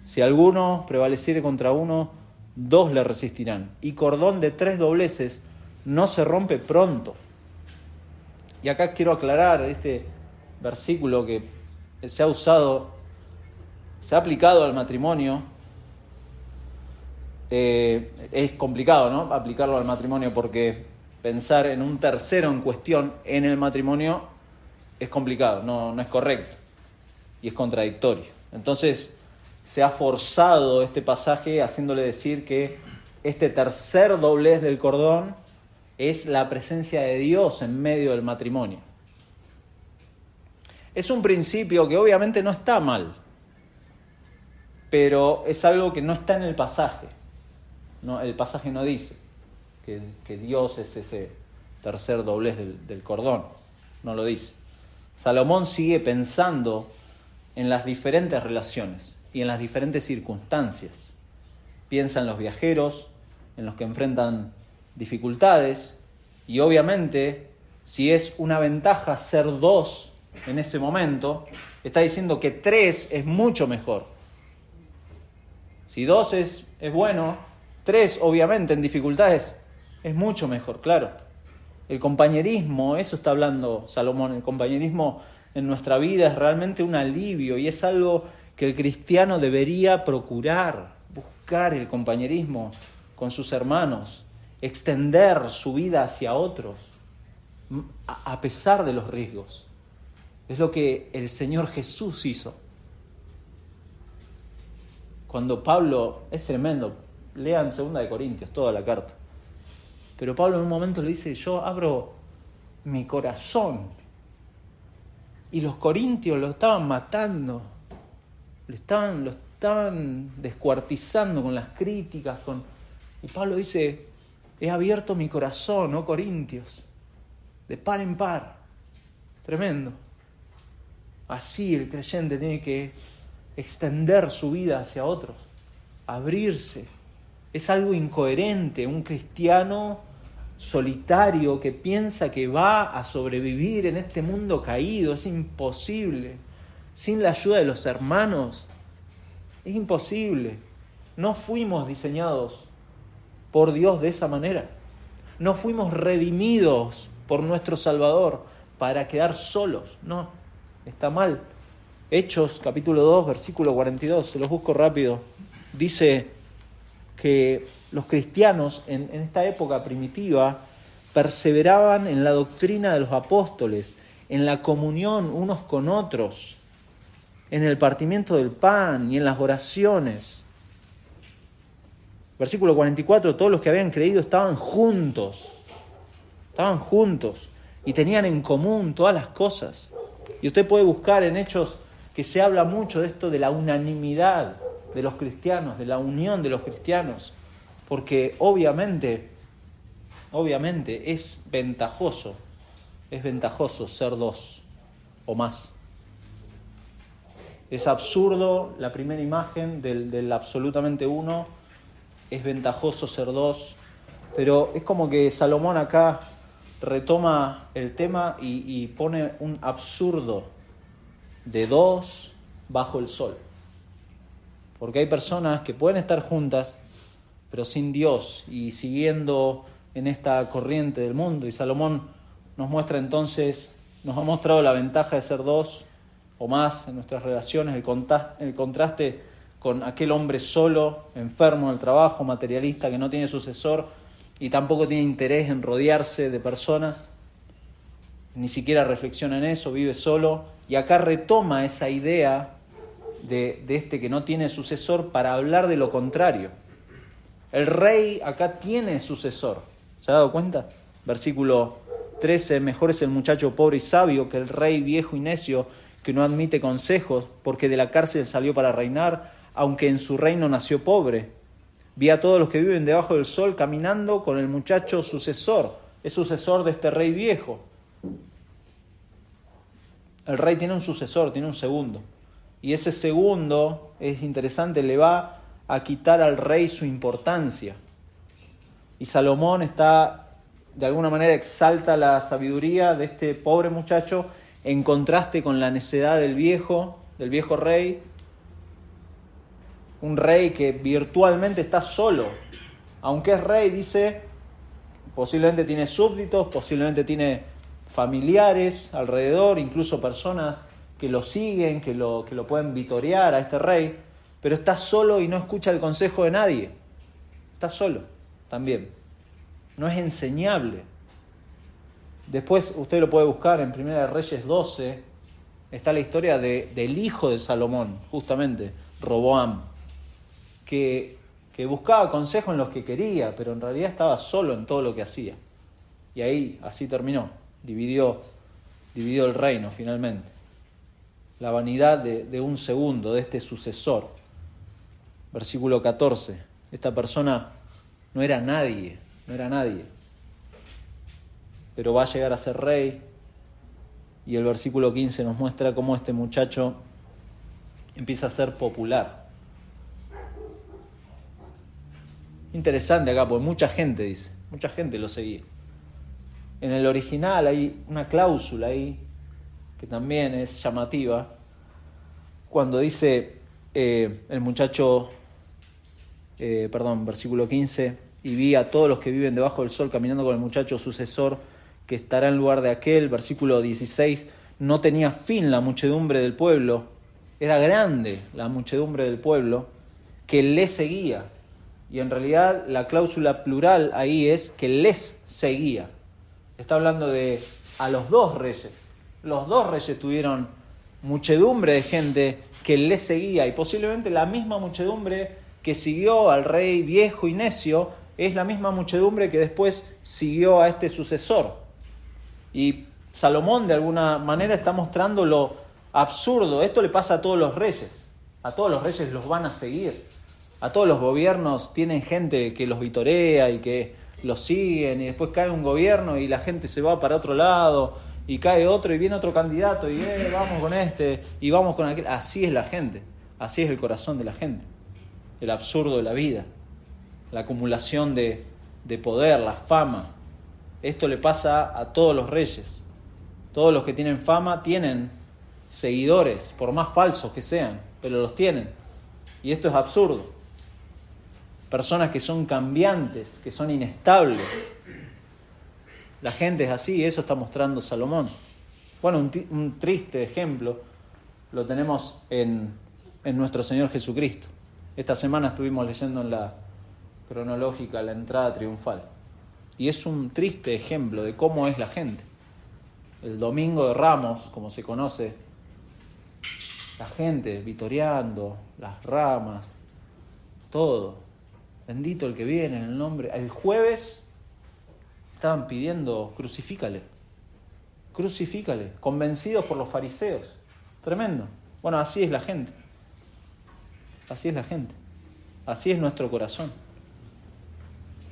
Si alguno prevaleciere contra uno, dos le resistirán. Y cordón de 3 dobleces no se rompe pronto. Y acá quiero aclarar este versículo que se ha aplicado al matrimonio. Es complicado, ¿no? Aplicarlo al matrimonio porque pensar en un tercero en cuestión en el matrimonio es complicado, no es correcto y es contradictorio. Entonces se ha forzado este pasaje haciéndole decir que este tercer doblez del cordón es la presencia de Dios en medio del matrimonio. Es un principio que obviamente no está mal, pero es algo que no está en el pasaje. No, el pasaje no dice que Dios es ese tercer doblez del cordón, no lo dice. Salomón sigue pensando en las diferentes relaciones y en las diferentes circunstancias. Piensa en los viajeros, en los que enfrentan dificultades, y obviamente, si es una ventaja ser dos en ese momento, está diciendo que 3 es mucho mejor. Si 2 es bueno, 3 obviamente en dificultades es mucho mejor, claro. El compañerismo, eso está hablando Salomón, el compañerismo en nuestra vida es realmente un alivio y es algo que el cristiano debería procurar, buscar el compañerismo con sus hermanos, extender su vida hacia otros, a pesar de los riesgos. Es lo que el Señor Jesús hizo. Cuando Pablo, es tremendo, lean 2 Corintios, toda la carta. Pero Pablo en un momento le dice, yo abro mi corazón. Y los corintios lo estaban matando, lo estaban descuartizando con las críticas. Y Pablo dice, he abierto mi corazón, oh Corintios, de par en par. Tremendo. Así el creyente tiene que extender su vida hacia otros, abrirse. Es algo incoherente, un cristiano solitario que piensa que va a sobrevivir en este mundo caído. Es imposible. Sin la ayuda de los hermanos, es imposible. No fuimos diseñados por Dios de esa manera. No fuimos redimidos por nuestro Salvador para quedar solos. No, está mal. Hechos, capítulo 2, versículo 42, se los busco rápido. Dice que los cristianos en esta época primitiva perseveraban en la doctrina de los apóstoles, en la comunión unos con otros, en el partimiento del pan y en las oraciones. Versículo 44, todos los que habían creído estaban juntos y tenían en común todas las cosas. Y usted puede buscar en Hechos que se habla mucho de esto, de la unanimidad de los cristianos, de la unión de los cristianos, porque obviamente es ventajoso ser dos o más. Es absurdo la primera imagen del absolutamente uno, es ventajoso ser dos, pero es como que Salomón acá retoma el tema y pone un absurdo de dos bajo el sol. Porque hay personas que pueden estar juntas, pero sin Dios y siguiendo en esta corriente del mundo. Y Salomón nos muestra entonces, nos ha mostrado la ventaja de ser dos o más en nuestras relaciones, el contraste con aquel hombre solo, enfermo del trabajo, materialista, que no tiene sucesor, y tampoco tiene interés en rodearse de personas, ni siquiera reflexiona en eso, vive solo, y acá retoma esa idea de este que no tiene sucesor para hablar de lo contrario. El rey acá tiene sucesor, ¿se ha dado cuenta? Versículo 13, mejor es el muchacho pobre y sabio que el rey viejo y necio que no admite consejos, porque de la cárcel salió para reinar, aunque en su reino nació pobre. Vi a todos los que viven debajo del sol caminando con el muchacho sucesor, es sucesor de este rey viejo. El rey tiene un sucesor, tiene un segundo. Y ese segundo, es interesante, le va a quitar al rey su importancia. Y Salomón está, de alguna manera, exalta la sabiduría de este pobre muchacho en contraste con la necedad del viejo rey. Un rey que virtualmente está solo. Aunque es rey, dice, posiblemente tiene súbditos, posiblemente tiene familiares alrededor, incluso personas que lo siguen, que lo pueden vitorear a este rey, pero está solo y no escucha el consejo de nadie. Está solo también. No es enseñable. Después usted lo puede buscar en 1 Reyes 12, está la historia del hijo de Salomón, justamente, Roboam, que buscaba consejo en los que quería, pero en realidad estaba solo en todo lo que hacía. Y ahí, así terminó, dividió el reino finalmente. La vanidad de un segundo, de este sucesor. Versículo 14, esta persona no era nadie, pero va a llegar a ser rey. Y el versículo 15 nos muestra cómo este muchacho empieza a ser popular. Interesante acá, porque mucha gente lo seguía. En el original hay una cláusula ahí que también es llamativa, cuando dice el muchacho, versículo 15, y vi a todos los que viven debajo del sol caminando con el muchacho sucesor que estará en lugar de aquel. Versículo 16, no tenía fin la muchedumbre del pueblo, era grande la muchedumbre del pueblo que le seguía. Y en realidad la cláusula plural ahí es que les seguía. Está hablando de a los dos reyes. Los dos reyes tuvieron muchedumbre de gente que les seguía, y posiblemente la misma muchedumbre que siguió al rey viejo y necio es la misma muchedumbre que después siguió a este sucesor. Y Salomón de alguna manera está mostrando lo absurdo. Esto le pasa a todos los reyes. A todos los reyes los van a seguir. A todos los gobiernos tienen gente que los vitorea y que los siguen, y después cae un gobierno y la gente se va para otro lado, y cae otro y viene otro candidato y vamos con este y vamos con aquel. Así es la gente, así es el corazón de la gente. El absurdo de la vida, la acumulación de poder, la fama. Esto le pasa a todos los reyes. Todos los que tienen fama tienen seguidores, por más falsos que sean, pero los tienen. Y esto es absurdo. Personas que son cambiantes, que son inestables. La gente es así, eso está mostrando Salomón. Bueno, un triste ejemplo lo tenemos en nuestro Señor Jesucristo. Esta semana estuvimos leyendo en la cronológica la entrada triunfal. Y es un triste ejemplo de cómo es la gente. El domingo de Ramos, como se conoce, la gente vitoreando, las ramas, todo. Bendito el que viene en el nombre. El jueves estaban pidiendo crucifícale, convencidos por los fariseos. Tremendo. Bueno, así es la gente. Así es la gente. Así es nuestro corazón.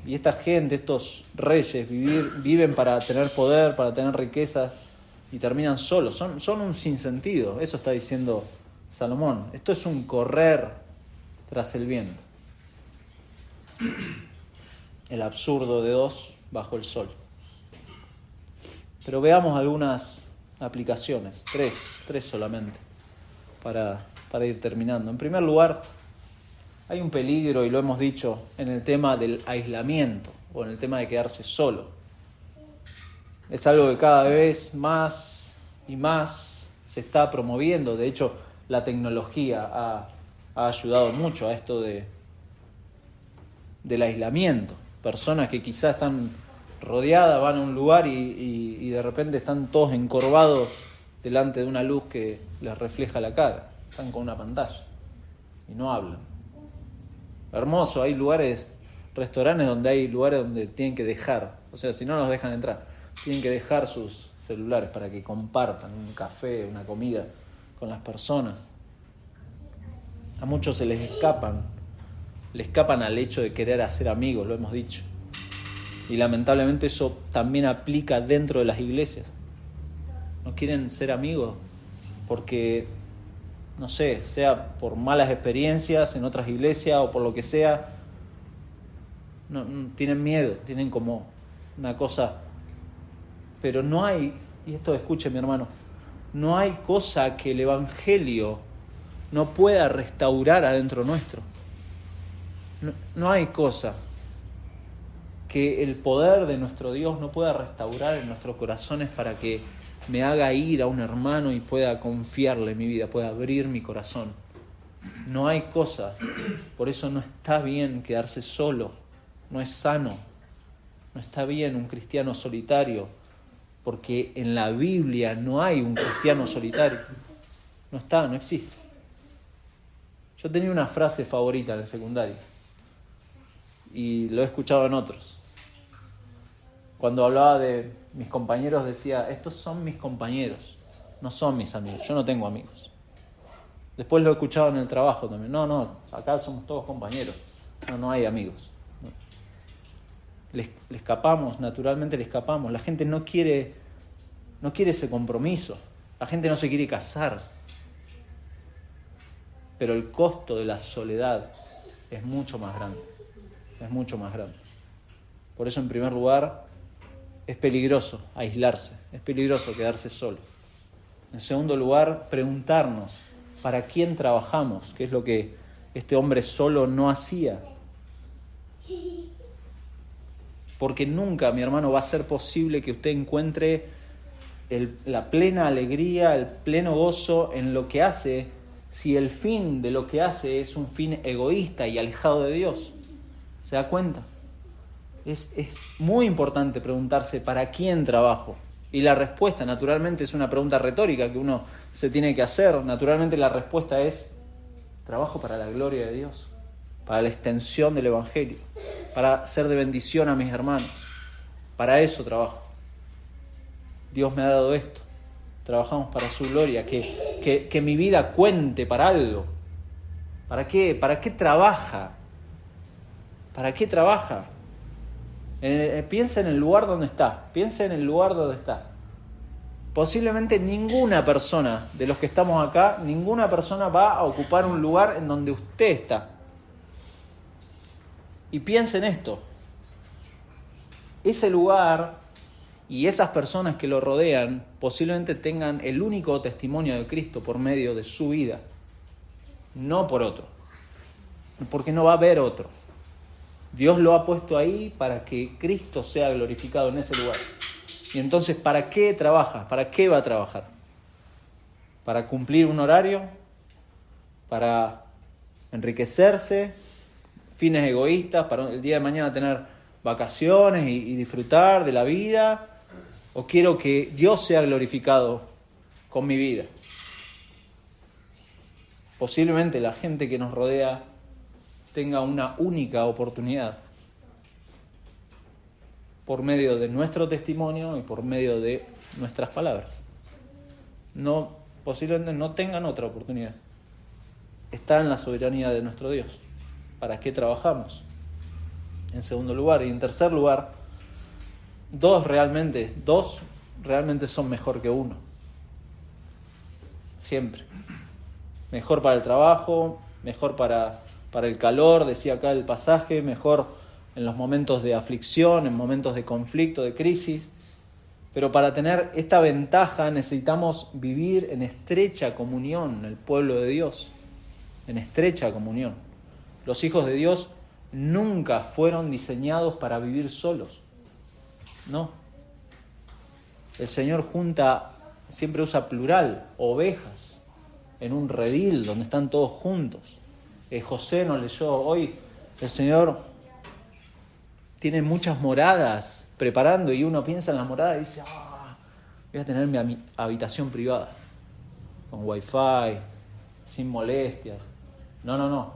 Y esta gente, estos reyes, viven para tener poder, para tener riqueza, y terminan solos. Son un sinsentido. Eso está diciendo Salomón. Esto es un correr tras el viento. El absurdo de dos bajo el sol. Pero veamos algunas aplicaciones, tres solamente, para ir terminando. En primer lugar, hay un peligro, y lo hemos dicho, en el tema del aislamiento o en el tema de quedarse solo. Es algo que cada vez más y más se está promoviendo. De hecho, la tecnología ha ayudado mucho a esto del aislamiento. personas que quizás están rodeadas, van a un lugar y de repente están todos encorvados delante de una luz que les refleja la cara. Están con una pantalla y no hablan. Hermoso, hay lugares, restaurantes donde hay lugares donde tienen que dejar, o sea, si no los dejan entrar, tienen que dejar sus celulares para que compartan un café, una comida con las personas. A muchos se les le escapan al hecho de querer hacer amigos, lo hemos dicho. Y lamentablemente eso también aplica dentro de las iglesias. No quieren ser amigos porque, no sé, sea por malas experiencias en otras iglesias o por lo que sea, no, tienen miedo, tienen como una cosa. Pero no hay, y esto escuche mi hermano, no hay cosa que el Evangelio no pueda restaurar adentro nuestro. No hay cosa que el poder de nuestro Dios no pueda restaurar en nuestros corazones para que me haga ir a un hermano y pueda confiarle mi vida, pueda abrir mi corazón. No hay cosa. Por eso no está bien quedarse solo. No es sano. No está bien un cristiano solitario. Porque en la Biblia no hay un cristiano solitario. No está, no existe. Yo tenía una frase favorita en el secundario. Y lo he escuchado en otros. Cuando hablaba de mis compañeros decía, estos son mis compañeros, no son mis amigos, yo no tengo amigos. Después lo he escuchado en el trabajo también, no, acá somos todos compañeros, no hay amigos. No. Le escapamos, naturalmente le escapamos, la gente no quiere ese compromiso, la gente no se quiere casar, pero el costo de la soledad es mucho más grande, Por eso en primer lugar, es peligroso aislarse, es peligroso quedarse solo. En segundo lugar, preguntarnos para quién trabajamos, que es lo que este hombre solo no hacía. Porque nunca, mi hermano, va a ser posible que usted encuentre la plena alegría, el pleno gozo en lo que hace, si el fin de lo que hace es un fin egoísta y alejado de Dios. ¿Se da cuenta? Es muy importante preguntarse ¿para quién trabajo? Y la respuesta, naturalmente, es una pregunta retórica que uno se tiene que hacer. Naturalmente la respuesta es trabajo para la gloria de Dios, para la extensión del Evangelio, para ser de bendición a mis hermanos. Para eso trabajo. Dios me ha dado esto. Trabajamos para su gloria, que mi vida cuente para algo. ¿Para qué? ¿Para qué trabaja? ¿Para qué trabaja? Piensa en el lugar donde está. Posiblemente ninguna persona de los que estamos acá, ninguna persona va a ocupar un lugar en donde usted está. Y piensa en esto. Ese lugar y esas personas que lo rodean posiblemente tengan el único testimonio de Cristo por medio de su vida. No por otro. Porque no va a haber otro. Dios lo ha puesto ahí para que Cristo sea glorificado en ese lugar. Y entonces, ¿para qué trabaja? ¿Para qué va a trabajar? ¿Para cumplir un horario? ¿Para enriquecerse? ¿Fines egoístas? ¿Para el día de mañana tener vacaciones y disfrutar de la vida? ¿O quiero que Dios sea glorificado con mi vida? Posiblemente la gente que nos rodea tenga una única oportunidad por medio de nuestro testimonio y por medio de nuestras palabras. Posiblemente no tengan otra oportunidad. Está en la soberanía de nuestro Dios. ¿Para qué trabajamos? En segundo lugar. Y en tercer lugar, dos realmente son mejor que uno. Siempre. Mejor para el trabajo, mejor para el calor, decía acá el pasaje, mejor en los momentos de aflicción, en momentos de conflicto, de crisis. Pero para tener esta ventaja necesitamos vivir en estrecha comunión, el pueblo de Dios, en estrecha comunión. Los hijos de Dios nunca fueron diseñados para vivir solos. No. El Señor siempre usa plural, ovejas, en un redil donde están todos juntos. José nos leyó hoy, el Señor tiene muchas moradas preparando y uno piensa en las moradas y dice, voy a tener mi habitación privada, con wifi, sin molestias. No.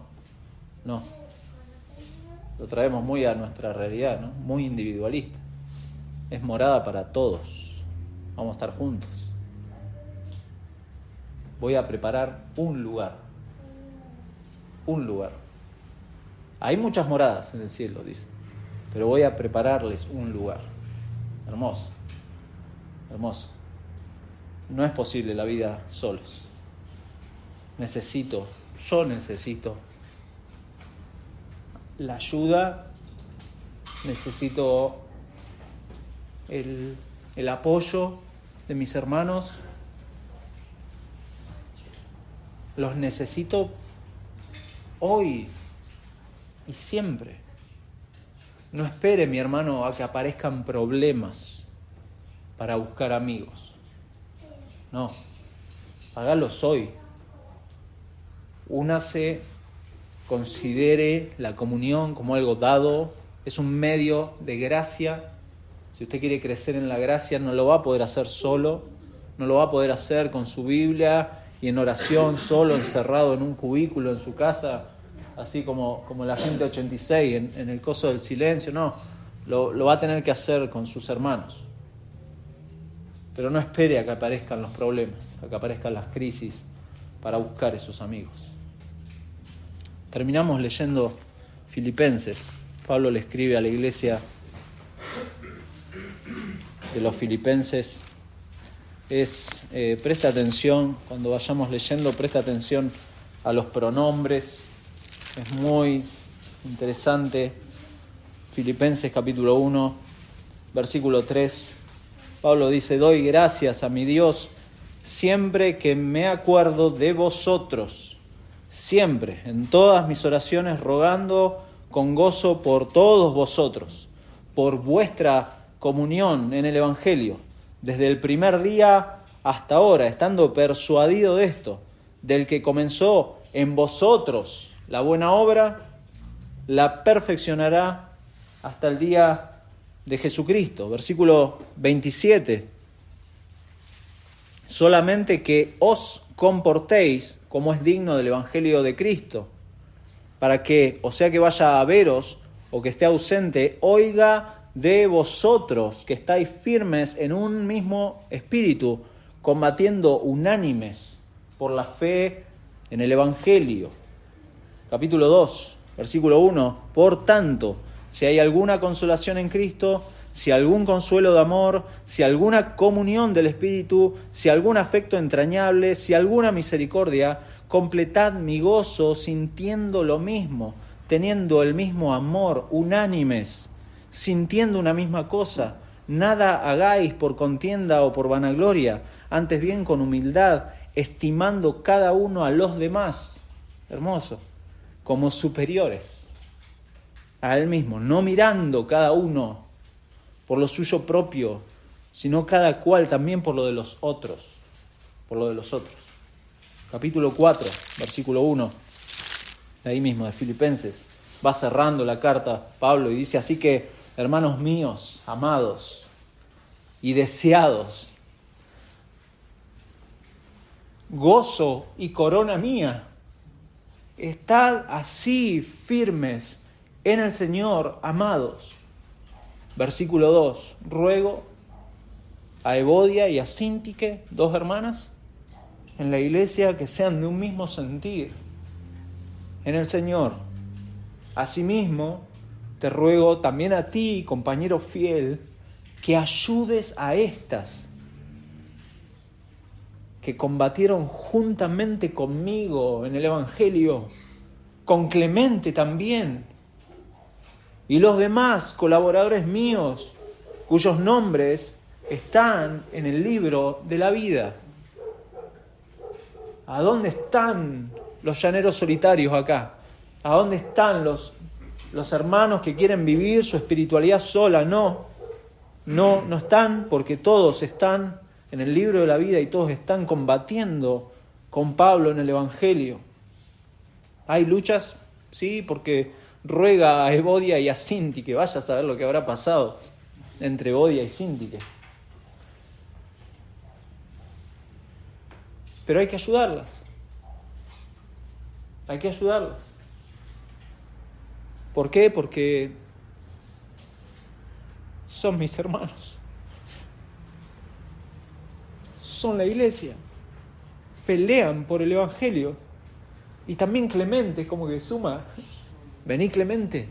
Lo traemos muy a nuestra realidad, ¿no? Muy individualista. Es morada para todos. Vamos a estar juntos. Voy a preparar un lugar. Un lugar. Hay muchas moradas en el cielo, dice. Pero voy a prepararles un lugar. Hermoso. Hermoso. No es posible la vida solos. Yo necesito la ayuda, necesito el apoyo de mis hermanos. Los necesito hoy y siempre. No espere, mi hermano, a que aparezcan problemas para buscar amigos. No, hágalos hoy. Únase, considere la comunión como algo dado, es un medio de gracia. Si usted quiere crecer en la gracia, no lo va a poder hacer solo, no lo va a poder hacer con su Biblia y en oración, solo, encerrado en un cubículo en su casa, así como la gente 86 en el coso del silencio. No, lo va a tener que hacer con sus hermanos. Pero no espere a que aparezcan los problemas, a que aparezcan las crisis para buscar esos amigos. Terminamos leyendo Filipenses. Pablo le escribe a la iglesia de los Filipenses. Presta atención, cuando vayamos leyendo, presta atención a los pronombres. Es muy interesante. Filipenses capítulo 1, versículo 3. Pablo dice: doy gracias a mi Dios siempre que me acuerdo de vosotros, siempre, en todas mis oraciones, rogando con gozo por todos vosotros, por vuestra comunión en el Evangelio, desde el primer día hasta ahora, estando persuadido de esto, del que comenzó en vosotros la buena obra, la perfeccionará hasta el día de Jesucristo. Versículo 27. Solamente que os comportéis como es digno del Evangelio de Cristo, para que, o sea que vaya a veros o que esté ausente, oiga de vosotros que estáis firmes en un mismo espíritu, combatiendo unánimes por la fe en el Evangelio. Capítulo 2, versículo 1. Por tanto, si hay alguna consolación en Cristo, si algún consuelo de amor, si alguna comunión del Espíritu, si algún afecto entrañable, si alguna misericordia, completad mi gozo sintiendo lo mismo, teniendo el mismo amor, unánimes, sintiendo una misma cosa. Nada hagáis por contienda o por vanagloria, antes bien con humildad, estimando cada uno a los demás, hermoso, como superiores a él mismo, no mirando cada uno por lo suyo propio, sino cada cual también por lo de los otros, Capítulo 4, versículo 1, de ahí mismo, de Filipenses, va cerrando la carta Pablo y dice: así que, hermanos míos, amados y deseados, gozo y corona mía, estad así firmes en el Señor, amados. Versículo 2. Ruego a Evodia y a Síntique, dos hermanas, en la iglesia, que sean de un mismo sentir en el Señor. Asimismo, te ruego también a ti, compañero fiel, que ayudes a estas que combatieron juntamente conmigo en el Evangelio, con Clemente también, y los demás colaboradores míos, cuyos nombres están en el libro de la vida. ¿A dónde están los llaneros solitarios acá? ¿A dónde están los hermanos que quieren vivir su espiritualidad sola? No están, porque todos están en el libro de la vida y todos están combatiendo con Pablo en el Evangelio. ¿Hay luchas? Sí, porque ruega a Evodia y a Síntique. Vaya a saber lo que habrá pasado entre Evodia y Síntique. Pero hay que ayudarlas. Hay que ayudarlas. ¿Por qué? Porque son mis hermanos. Son la iglesia. Pelean por el Evangelio. Y también Clemente, como que suma. Vení, Clemente.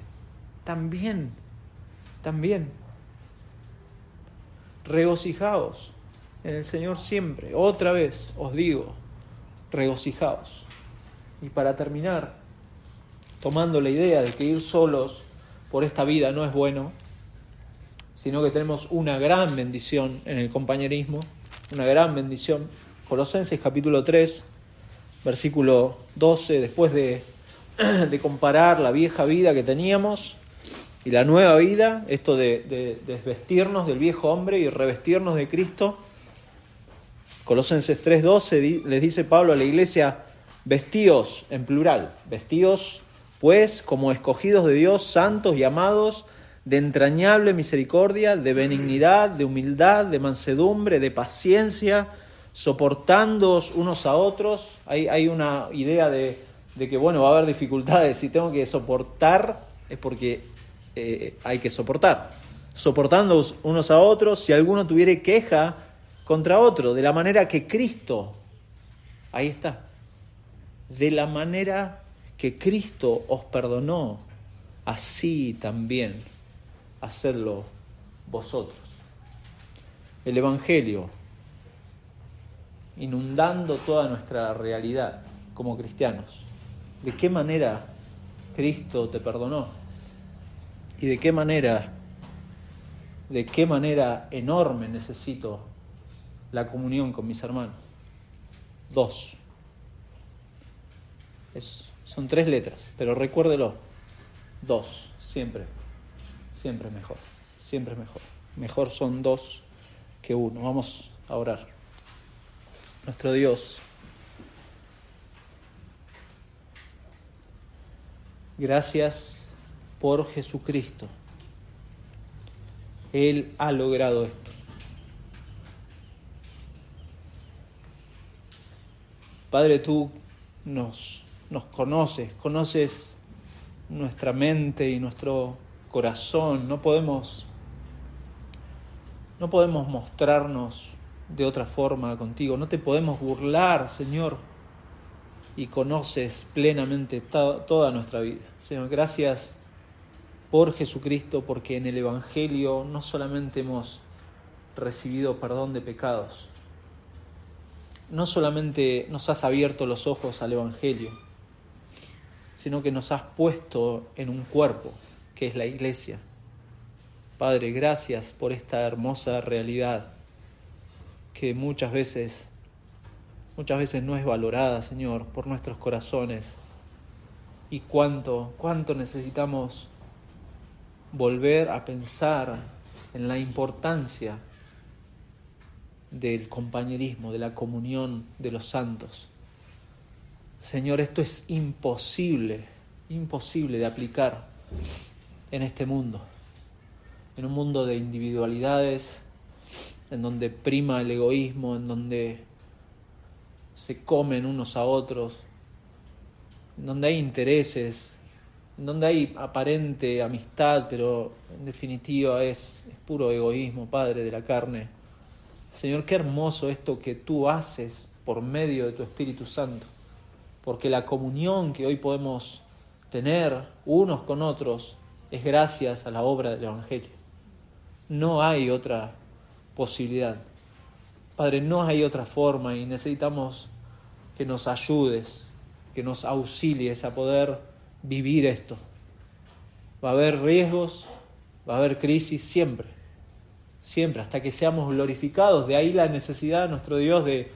También. Regocijaos en el Señor siempre. Otra vez os digo, regocijaos. Y para terminar, tomando la idea de que ir solos por esta vida no es bueno, sino que tenemos una gran bendición en el compañerismo, una gran bendición. Colosenses capítulo 3, versículo 12, después de comparar la vieja vida que teníamos y la nueva vida, esto de desvestirnos del viejo hombre y revestirnos de Cristo. Colosenses 3:12 les dice Pablo a la iglesia: vestíos, en plural, vestíos pues como escogidos de Dios, santos y amados, de entrañable misericordia, de benignidad, de humildad, de mansedumbre, de paciencia, soportándoos unos a otros. Hay una idea de que, bueno, va a haber dificultades. Si tengo que soportar, es porque hay que soportar. Soportándoos unos a otros, si alguno tuviere queja contra otro, de la manera que Cristo, ahí está, de la manera que Cristo os perdonó, así también hacedlo vosotros. El Evangelio inundando toda nuestra realidad como cristianos. ¿De qué manera Cristo te perdonó? ¿Y de qué manera enorme necesito la comunión con mis hermanos? 2. Son 3 letras, pero recuérdelo. 2, siempre mejor. Siempre es mejor. Mejor son 2 que 1. Vamos a orar. Nuestro Dios, gracias por Jesucristo. Él ha logrado esto. Padre, tú nos conoces nuestra mente y nuestro corazón. No podemos mostrarnos de otra forma contigo. No te podemos burlar, Señor. Y conoces plenamente toda nuestra vida. Señor, gracias por Jesucristo, porque en el Evangelio no solamente hemos recibido perdón de pecados, no solamente nos has abierto los ojos al Evangelio, sino que nos has puesto en un cuerpo, que es la iglesia. Padre, gracias por esta hermosa realidad que muchas veces no es valorada, Señor, por nuestros corazones. Y cuánto necesitamos volver a pensar en la importancia del compañerismo, de la comunión de los santos. Señor, esto es imposible de aplicar en este mundo, en un mundo de individualidades, en donde prima el egoísmo, en donde se comen unos a otros, en donde hay intereses, en donde hay aparente amistad, pero en definitiva es puro egoísmo, Padre, de la carne. Señor, qué hermoso esto que tú haces por medio de tu Espíritu Santo, porque la comunión que hoy podemos tener unos con otros es gracias a la obra del Evangelio. No hay otra posibilidad. Padre, no hay otra forma y necesitamos que nos ayudes, que nos auxilies a poder vivir esto. Va a haber riesgos, va a haber crisis siempre, hasta que seamos glorificados. De ahí la necesidad de nuestro Dios de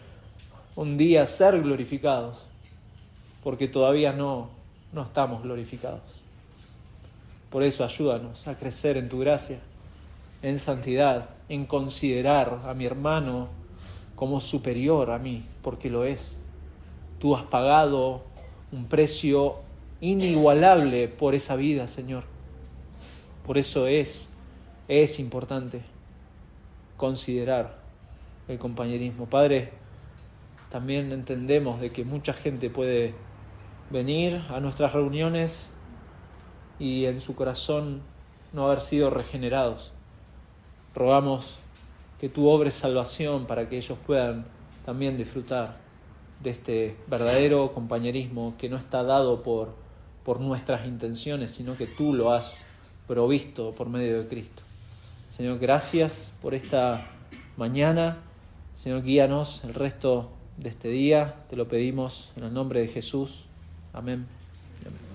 un día ser glorificados, porque todavía no estamos glorificados. Por eso ayúdanos a crecer en tu gracia, en santidad, en considerar a mi hermano como superior a mí, porque lo es. Tú has pagado un precio inigualable por esa vida, Señor. Por eso es importante considerar el compañerismo. Padre, también entendemos de que mucha gente puede venir a nuestras reuniones y en su corazón no haber sido regenerados. Rogamos que tú obres salvación para que ellos puedan también disfrutar de este verdadero compañerismo que no está dado por nuestras intenciones, sino que tú lo has provisto por medio de Cristo. Señor, gracias por esta mañana. Señor, guíanos el resto de este día. Te lo pedimos en el nombre de Jesús. Amén. Amén.